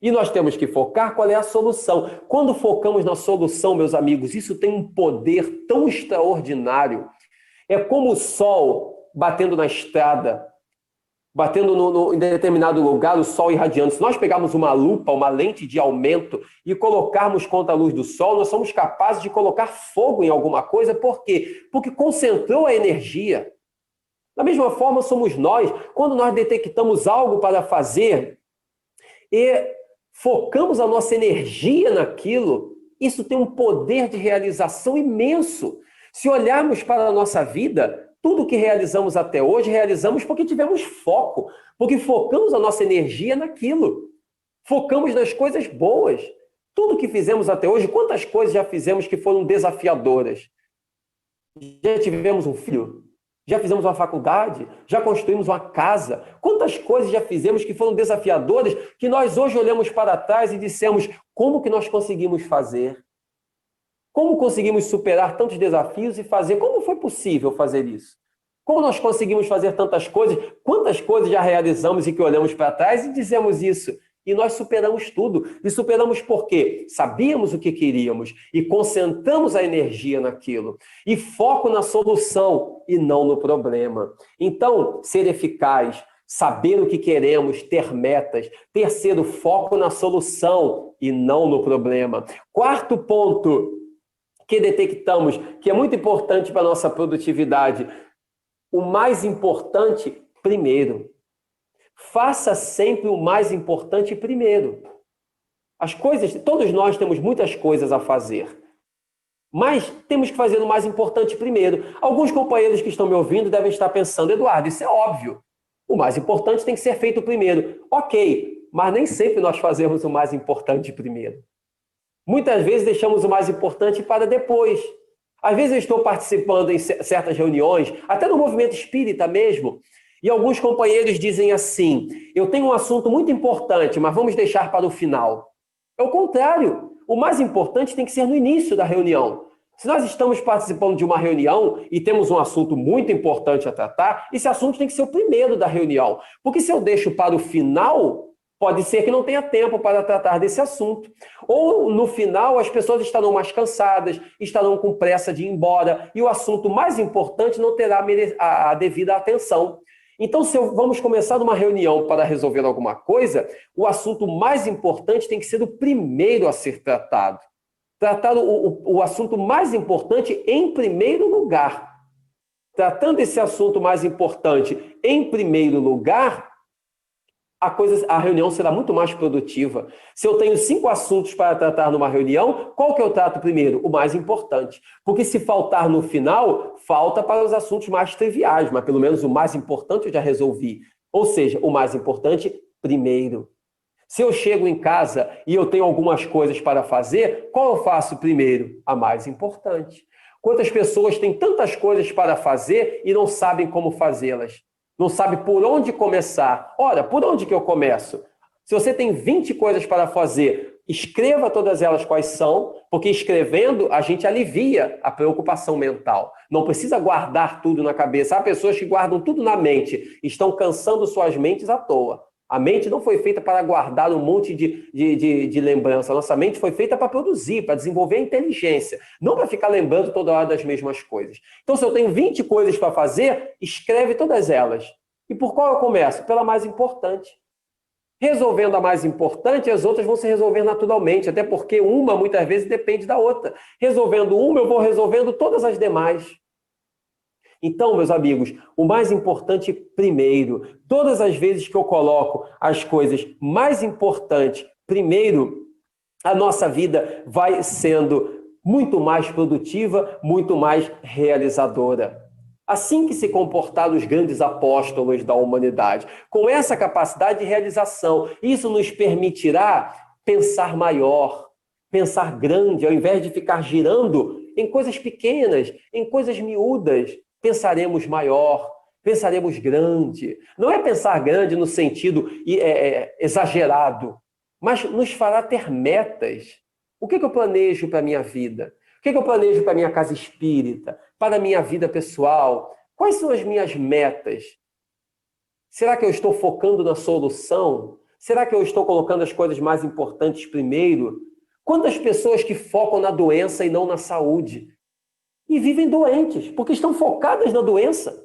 E nós temos que focar qual é a solução. Quando focamos na solução, meus amigos, isso tem um poder tão extraordinário. É como o sol batendo na estrada, batendo em determinado lugar, o sol irradiando. Se nós pegarmos uma lupa, uma lente de aumento e colocarmos contra a luz do sol, nós somos capazes de colocar fogo em alguma coisa. Por quê? Porque concentrou a energia. Da mesma forma, somos nós, quando nós detectamos algo para fazer e focamos a nossa energia naquilo, isso tem um poder de realização imenso. Se olharmos para a nossa vida, tudo que realizamos até hoje, realizamos porque tivemos foco, porque focamos a nossa energia naquilo. Focamos nas coisas boas. Tudo que fizemos até hoje, quantas coisas já fizemos que foram desafiadoras? Já tivemos um filho? Já fizemos uma faculdade? Já construímos uma casa? Quantas coisas já fizemos que foram desafiadoras que nós hoje olhamos para trás e dissemos como que nós conseguimos fazer? Como conseguimos superar tantos desafios e fazer? Como foi possível fazer isso? Como nós conseguimos fazer tantas coisas? Quantas coisas já realizamos e que olhamos para trás e dizemos isso? E nós superamos tudo. E superamos porque sabíamos o que queríamos e concentramos a energia naquilo. E foco na solução e não no problema. Então, ser eficaz, saber o que queremos, ter metas. Terceiro, foco na solução e não no problema. Quarto ponto que detectamos, que é muito importante para a nossa produtividade, o mais importante primeiro. Faça sempre o mais importante primeiro. As coisas, todos nós temos muitas coisas a fazer, mas temos que fazer o mais importante primeiro. Alguns companheiros que estão me ouvindo devem estar pensando, Eduardo, isso é óbvio. O mais importante tem que ser feito primeiro. Ok, mas nem sempre nós fazemos o mais importante primeiro. Muitas vezes deixamos o mais importante para depois. Às vezes eu estou participando em certas reuniões, até no movimento espírita mesmo, e alguns companheiros dizem assim, eu tenho um assunto muito importante, mas vamos deixar para o final. É o contrário. O mais importante tem que ser no início da reunião. Se nós estamos participando de uma reunião e temos um assunto muito importante a tratar, esse assunto tem que ser o primeiro da reunião. Porque se eu deixo para o final, pode ser que não tenha tempo para tratar desse assunto. Ou no final as pessoas estarão mais cansadas, estarão com pressa de ir embora e o assunto mais importante não terá a devida atenção. Então, vamos começar uma reunião para resolver alguma coisa, o assunto mais importante tem que ser o primeiro a ser tratado. Tratar o assunto mais importante em primeiro lugar. Tratando esse assunto mais importante em primeiro lugar, a reunião será muito mais produtiva. Se eu tenho 5 assuntos para tratar numa reunião, qual que eu trato primeiro? O mais importante. Porque se faltar no final, falta para os assuntos mais triviais, mas pelo menos o mais importante eu já resolvi. Ou seja, o mais importante primeiro. Se eu chego em casa e eu tenho algumas coisas para fazer, qual eu faço primeiro? A mais importante. Quantas pessoas têm tantas coisas para fazer e não sabem como fazê-las? Não sabe por onde começar. Ora, por onde que eu começo? Se você tem 20 coisas para fazer, escreva todas elas quais são, porque escrevendo a gente alivia a preocupação mental. Não precisa guardar tudo na cabeça. Há pessoas que guardam tudo na mente, estão cansando suas mentes à toa. A mente não foi feita para guardar um monte de lembrança. A nossa mente foi feita para produzir, para desenvolver a inteligência, não para ficar lembrando toda hora das mesmas coisas. Então, se eu tenho 20 coisas para fazer, escreve todas elas. E por qual eu começo? Pela mais importante. Resolvendo a mais importante, as outras vão se resolver naturalmente, até porque uma, muitas vezes, depende da outra. Resolvendo uma, eu vou resolvendo todas as demais. Então, meus amigos, o mais importante primeiro. Todas as vezes que eu coloco as coisas mais importantes primeiro, a nossa vida vai sendo muito mais produtiva, muito mais realizadora. Assim que se comportaram os grandes apóstolos da humanidade, com essa capacidade de realização. Isso nos permitirá pensar maior, pensar grande, ao invés de ficar girando em coisas pequenas, em coisas miúdas. Pensaremos maior, pensaremos grande. Não é pensar grande no sentido exagerado, mas nos fará ter metas. O que eu planejo para a minha vida? O que eu planejo para a minha casa espírita? Para a minha vida pessoal? Quais são as minhas metas? Será que eu estou focando na solução? Será que eu estou colocando as coisas mais importantes primeiro? Quantas pessoas que focam na doença e não na saúde? E vivem doentes, porque estão focadas na doença.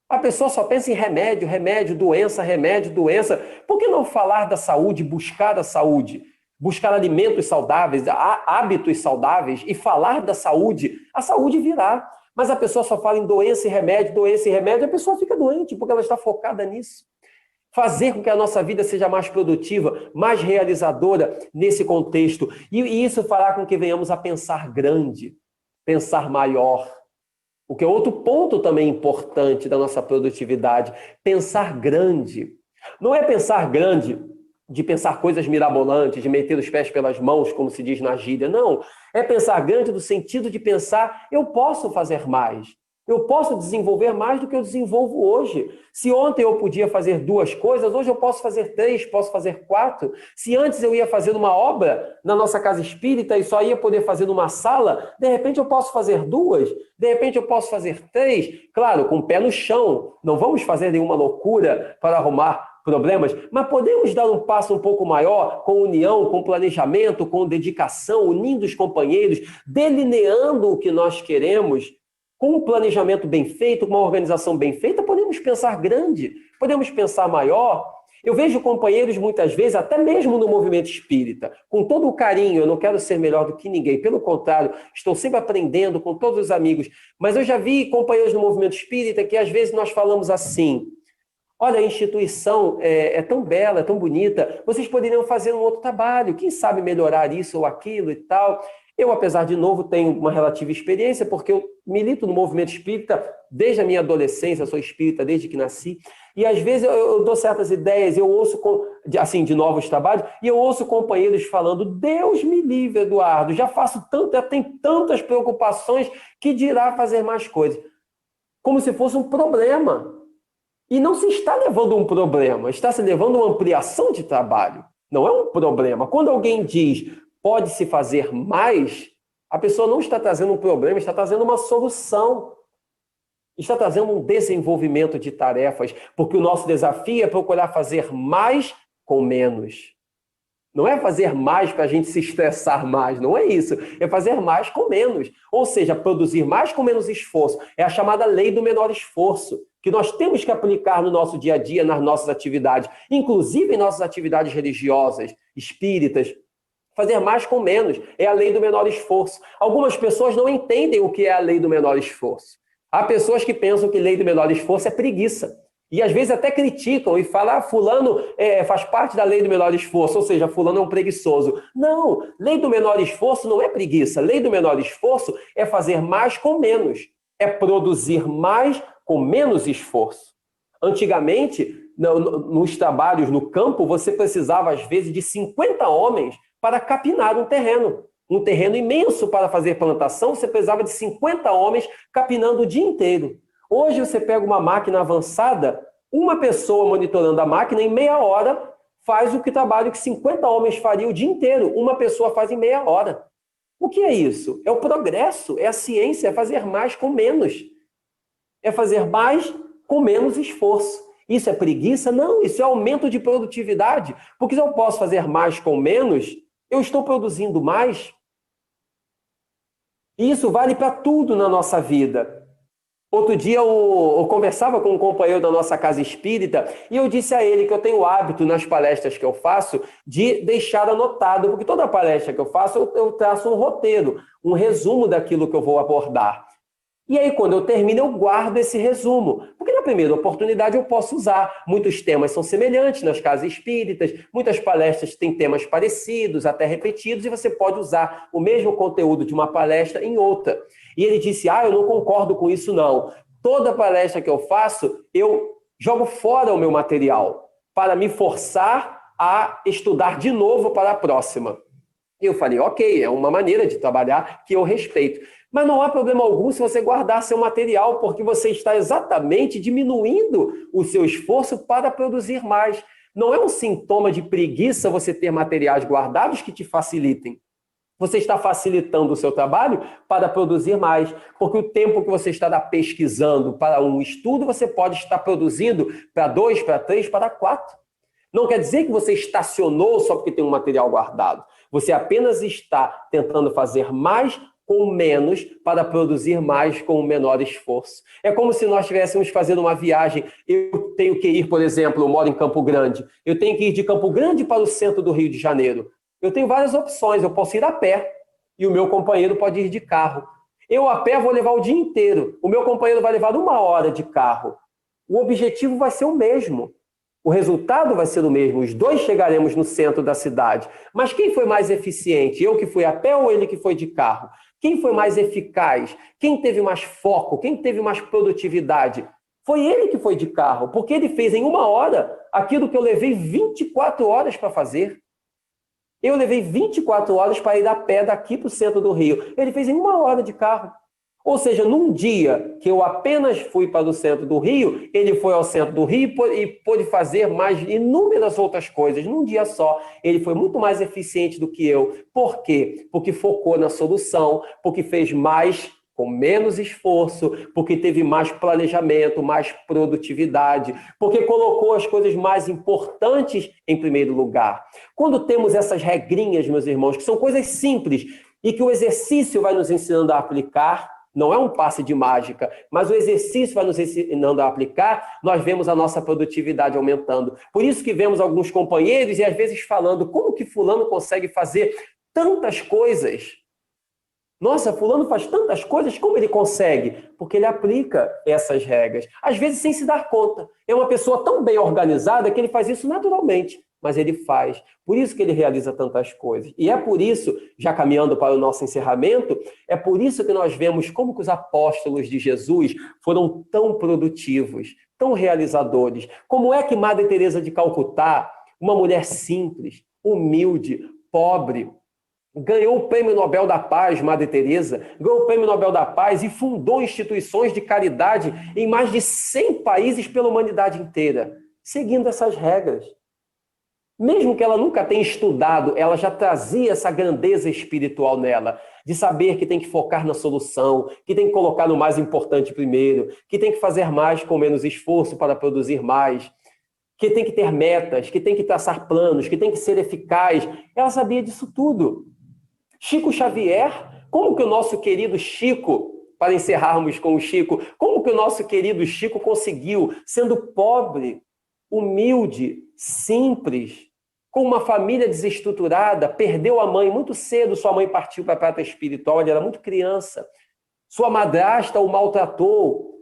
A pessoa só pensa em remédio, remédio, doença, remédio, doença. Por que não falar da saúde, buscar a saúde? Buscar alimentos saudáveis, hábitos saudáveis e falar da saúde? A saúde virá. Mas a pessoa só fala em doença e remédio, a pessoa fica doente porque ela está focada nisso. Fazer com que a nossa vida seja mais produtiva, mais realizadora nesse contexto. E isso fará com que venhamos a pensar grande, pensar maior. O que é outro ponto também importante da nossa produtividade, pensar grande. Não é pensar grande de pensar coisas mirabolantes, de meter os pés pelas mãos, como se diz na gíria. Não, é pensar grande no sentido de pensar, eu posso fazer mais. Eu posso desenvolver mais do que eu desenvolvo hoje. Se ontem eu podia fazer 2 coisas, hoje eu posso fazer 3, posso fazer 4. Se antes eu ia fazer uma obra na nossa casa espírita e só ia poder fazer numa sala, de repente eu posso fazer 2, de repente eu posso fazer 3. Claro, com o pé no chão. Não vamos fazer nenhuma loucura para arrumar problemas, mas podemos dar um passo um pouco maior com união, com planejamento, com dedicação, unindo os companheiros, delineando o que nós queremos. Com um planejamento bem feito, com uma organização bem feita, podemos pensar grande, podemos pensar maior. Eu vejo companheiros, muitas vezes, até mesmo no movimento espírita, com todo o carinho, eu não quero ser melhor do que ninguém, pelo contrário, estou sempre aprendendo com todos os amigos, mas eu já vi companheiros no movimento espírita que às vezes nós falamos assim, olha, a instituição é tão bela, é tão bonita, vocês poderiam fazer um outro trabalho, quem sabe melhorar isso ou aquilo e tal. Eu, apesar de novo, tenho uma relativa experiência, porque eu milito no movimento espírita desde a minha adolescência, sou espírita desde que nasci, e às vezes eu dou certas ideias, eu ouço, assim, de novos trabalhos, e eu ouço companheiros falando, Deus me livre, Eduardo, já faço tanto, já tenho tantas preocupações, que dirá fazer mais coisas. Como se fosse um problema. E não se está levando um problema, está se levando uma ampliação de trabalho. Não é um problema. Quando alguém diz pode-se fazer mais, a pessoa não está trazendo um problema, está trazendo uma solução. Está trazendo um desenvolvimento de tarefas, porque o nosso desafio é procurar fazer mais com menos. Não é fazer mais para a gente se estressar mais, não é isso. É fazer mais com menos. Ou seja, produzir mais com menos esforço. É a chamada lei do menor esforço, que nós temos que aplicar no nosso dia a dia, nas nossas atividades, inclusive em nossas atividades religiosas, espíritas. Fazer mais com menos é a lei do menor esforço. Algumas pessoas não entendem o que é a lei do menor esforço. Há pessoas que pensam que lei do menor esforço é preguiça. E às vezes até criticam e falam, fulano faz parte da lei do menor esforço, ou seja, fulano é um preguiçoso. Não, lei do menor esforço não é preguiça. Lei do menor esforço é fazer mais com menos. É produzir mais com menos esforço. Antigamente, nos trabalhos no campo, você precisava às vezes de 50 homens para capinar um terreno imenso para fazer plantação, você precisava de 50 homens capinando o dia inteiro. Hoje você pega uma máquina avançada, uma pessoa monitorando a máquina, em meia hora faz o trabalho que 50 homens fariam o dia inteiro, uma pessoa faz em meia hora. O que é isso? É o progresso, é a ciência, é fazer mais com menos. É fazer mais com menos esforço. Isso é preguiça? Não, isso é aumento de produtividade, porque se eu posso fazer mais com menos, eu estou produzindo mais. E isso vale para tudo na nossa vida. Outro dia eu conversava com um companheiro da nossa casa espírita e eu disse a ele que eu tenho o hábito nas palestras que eu faço de deixar anotado, porque toda palestra que eu faço eu traço um roteiro, um resumo daquilo que eu vou abordar. E aí, quando eu termino, eu guardo esse resumo. Porque na primeira oportunidade eu posso usar. Muitos temas são semelhantes nas casas espíritas, muitas palestras têm temas parecidos, até repetidos, e você pode usar o mesmo conteúdo de uma palestra em outra. E ele disse, eu não concordo com isso não. Toda palestra que eu faço, eu jogo fora o meu material para me forçar a estudar de novo para a próxima. E eu falei, ok, é uma maneira de trabalhar que eu respeito. Mas não há problema algum se você guardar seu material, porque você está exatamente diminuindo o seu esforço para produzir mais. Não é um sintoma de preguiça você ter materiais guardados que te facilitem. Você está facilitando o seu trabalho para produzir mais, porque o tempo que você estará pesquisando para um estudo, você pode estar produzindo para 2, para 3, para 4. Não quer dizer que você estacionou só porque tem um material guardado. Você apenas está tentando fazer mais com menos para produzir mais com menor esforço. É como se nós estivéssemos fazendo uma viagem. Eu tenho que ir, por exemplo, eu moro em Campo Grande. Eu tenho que ir de Campo Grande para o centro do Rio de Janeiro. Eu tenho várias opções. Eu posso ir a pé e o meu companheiro pode ir de carro. Eu a pé vou levar o dia inteiro. O meu companheiro vai levar 1 hora de carro. O objetivo vai ser o mesmo. O resultado vai ser o mesmo. Os dois chegaremos no centro da cidade. Mas quem foi mais eficiente? Eu que fui a pé ou ele que foi de carro? Quem foi mais eficaz? Quem teve mais foco? Quem teve mais produtividade? Foi ele que foi de carro, porque ele fez em 1 hora aquilo que eu levei 24 horas para fazer. Eu levei 24 horas para ir a pé daqui para o centro do Rio. Ele fez em 1 hora de carro. Ou seja, num dia que eu apenas fui para o centro do Rio, ele foi ao centro do Rio e pôde fazer mais inúmeras outras coisas. Num dia só, ele foi muito mais eficiente do que eu. Por quê? Porque focou na solução, porque fez mais com menos esforço, porque teve mais planejamento, mais produtividade, porque colocou as coisas mais importantes em primeiro lugar. Quando temos essas regrinhas, meus irmãos, que são coisas simples e que o exercício vai nos ensinando a aplicar, não é um passe de mágica, mas o exercício vai nos ensinando a aplicar, nós vemos a nossa produtividade aumentando. Por isso que vemos alguns companheiros e às vezes falando, como que fulano consegue fazer tantas coisas? Nossa, fulano faz tantas coisas, como ele consegue? Porque ele aplica essas regras, às vezes sem se dar conta. É uma pessoa tão bem organizada que ele faz isso naturalmente, mas ele faz. Por isso que ele realiza tantas coisas. E é por isso, já caminhando para o nosso encerramento, é por isso que nós vemos como que os apóstolos de Jesus foram tão produtivos, tão realizadores. Como é que Madre Teresa de Calcutá, uma mulher simples, humilde, pobre, ganhou o Prêmio Nobel da Paz, Madre Teresa, ganhou o Prêmio Nobel da Paz e fundou instituições de caridade em mais de 100 países pela humanidade inteira, seguindo essas regras. Mesmo que ela nunca tenha estudado, ela já trazia essa grandeza espiritual nela, de saber que tem que focar na solução, que tem que colocar no mais importante primeiro, que tem que fazer mais com menos esforço para produzir mais, que tem que ter metas, que tem que traçar planos, que tem que ser eficaz. Ela sabia disso tudo. Chico Xavier, como que o nosso querido Chico, para encerrarmos com o Chico, como que o nosso querido Chico conseguiu, sendo pobre, humilde, simples, com uma família desestruturada, perdeu a mãe muito cedo, sua mãe partiu para a prata espiritual, ele era muito criança, sua madrasta o maltratou,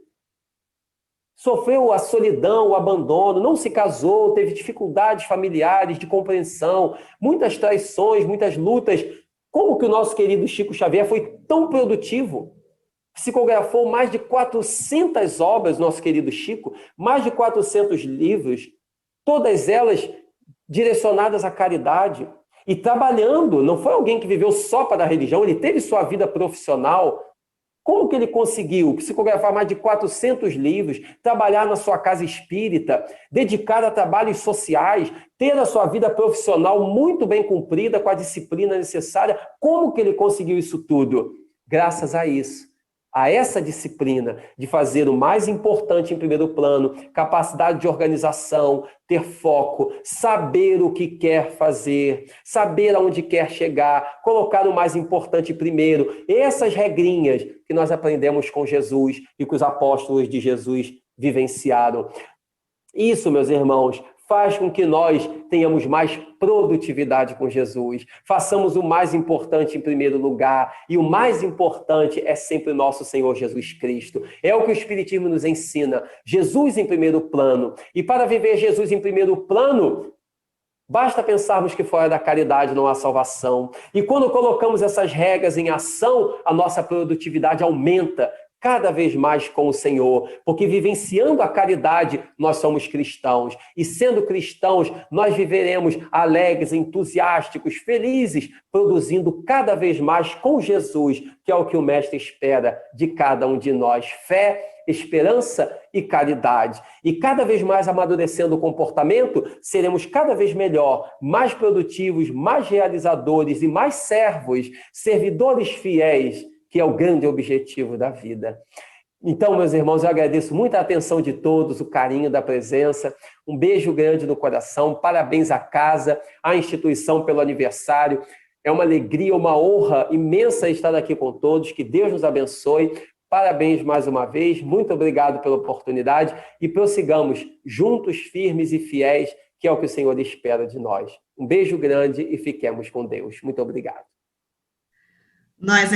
sofreu a solidão, o abandono, não se casou, teve dificuldades familiares de compreensão, muitas traições, muitas lutas. Como que o nosso querido Chico Xavier foi tão produtivo? Psicografou mais de 400 obras, nosso querido Chico, mais de 400 livros, todas elas direcionadas à caridade. E trabalhando, não foi alguém que viveu só para a religião, ele teve sua vida profissional. Como que ele conseguiu psicografar mais de 400 livros, trabalhar na sua casa espírita, dedicar a trabalhos sociais, ter a sua vida profissional muito bem cumprida com a disciplina necessária? Como que ele conseguiu isso tudo? Graças a isso, a essa disciplina de fazer o mais importante em primeiro plano, capacidade de organização, ter foco, saber o que quer fazer, saber aonde quer chegar, colocar o mais importante primeiro. Essas regrinhas que nós aprendemos com Jesus e que os apóstolos de Jesus vivenciaram. Isso, meus irmãos, faz com que nós tenhamos mais produtividade com Jesus. Façamos o mais importante em primeiro lugar. E o mais importante é sempre o nosso Senhor Jesus Cristo. É o que o Espiritismo nos ensina. Jesus em primeiro plano. E para viver Jesus em primeiro plano, basta pensarmos que fora da caridade não há salvação. E quando colocamos essas regras em ação, a nossa produtividade aumenta cada vez mais com o Senhor, porque vivenciando a caridade, nós somos cristãos. E sendo cristãos, nós viveremos alegres, entusiásticos, felizes, produzindo cada vez mais com Jesus, que é o que o Mestre espera de cada um de nós. Fé, esperança e caridade. E cada vez mais amadurecendo o comportamento, seremos cada vez melhor, mais produtivos, mais realizadores e mais servos, servidores fiéis, que é o grande objetivo da vida. Então, meus irmãos, eu agradeço muito a atenção de todos, o carinho da presença, um beijo grande no coração, parabéns à casa, à instituição pelo aniversário. É uma alegria, uma honra imensa estar aqui com todos, que Deus nos abençoe. Parabéns mais uma vez, muito obrigado pela oportunidade e prossigamos juntos, firmes e fiéis, que é o que o Senhor espera de nós. Um beijo grande e fiquemos com Deus. Muito obrigado. Nós